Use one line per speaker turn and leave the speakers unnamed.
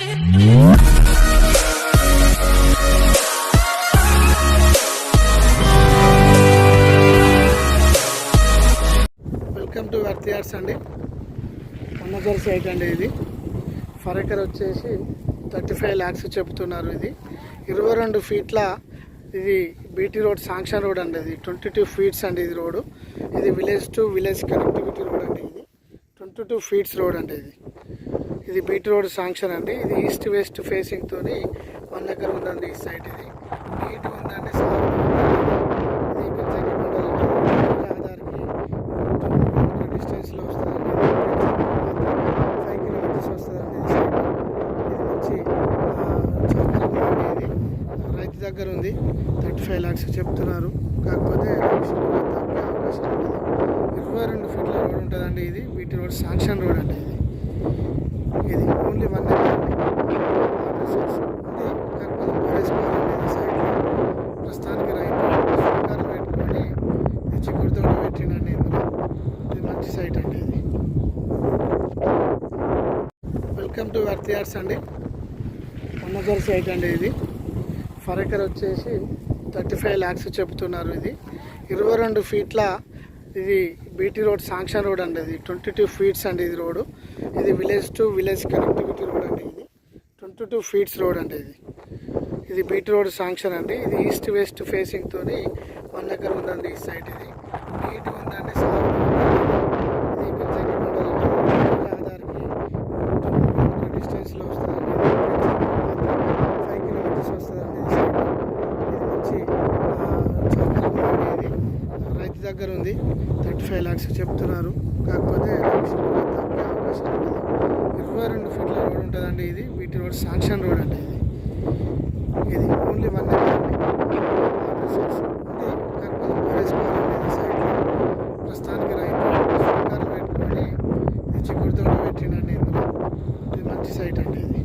Welcome to worth yards అండి. అన్నజర్ site అండి. ఇది ఫర్ ఎకర్ వచ్చేసి 35 lakhs చెబుతున్నారు. ఇది 22 ఫీట్ల ఇది బీటీ రోడ్, శాంక్షన్ రోడ్ అండి. ఇది 22 feet అండి. ఇది రోడ్, ఇది village to village connectivity road అండి. ఇది 22 feet రోడ్ అండి. ఇది బీటీ రోడ్ శాంక్షన్ అండి. ఇది ఈస్ట్ వెస్ట్ ఫేసింగ్ తోని 1 acre ఉందండి. ఈ సైట్ ఇది నీట్ ఉందండి. డిస్టెన్స్లో వస్తుందండి. 5 kilometers వస్తుందండి. ఇది మంచి రైతు దగ్గర ఉంది. 35 lakhs చెప్తున్నారు. కాకపోతే అవకాశం ఉంటుంది. 22 feet రోడ్ ఉంటుందండి. ఇది బీటీ రోడ్ శాంక్షన్ రోడ్ అండి. ఇది ఓన్లీ 1 acre అండి. రిసోర్స్ ఉంది. కాకపోతే బోరేసుకోవాలండి. సైడ్లో ప్రస్తుతానికి రైతు సహకారం పెట్టుకొని ఇది చిక్కుడుతో పెట్టిండండి. ఇందులో ఇది మంచి సైట్ అండి. ఇది వెల్కమ్ టు వర్త్ యార్డ్స్ అండి. అన్నజర్ సైట్ అండి. ఇది ఫర్ ఎకర్ వచ్చేసి 35 lakhs చెబుతున్నారు. ఇది 22 feetల ఇది బీటీ రోడ్, శాంక్షన్ రోడ్ అండి. ఇది 22 feet అండి. ఇది రోడ్, ఇది village to village connectivity road అండి. ఇది 22 feet రోడ్ అండి. ఇది బీటీ రోడ్ శాంక్షన్ అండి. ఇది ఈస్ట్ వెస్ట్ ఫేసింగ్ తోని 1 acre ఉందండి. ఈ సైట్ ఇది నీట్ ఉందండి. ఆధార్కి డిస్టెన్స్లో వస్తుందండి. 5 kilometers వస్తుందండి. ఇది మంచి రైతు దగ్గర ఉంది. 35 lakhs చెప్తున్నారు. కాకపోతే అవకాశం ఉంటుంది. 22 feet రోడ్ ఉంటుందండి. ఇది బీటీ రోడ్ శాంక్షన్ రోడ్ అండి. ఇది ఓన్లీ 1 acre అండి. రిసోర్స్ ఉంది. కాకపోతే బోరేసుకోవాలండి. సైడ్లో ప్రస్తుతానికి రైతు సహకారం పెట్టుకొని ఇది చిక్కుడుతో పెట్టిండండి. ఇందులో ఇది మంచి సైట్ అండి. ఇది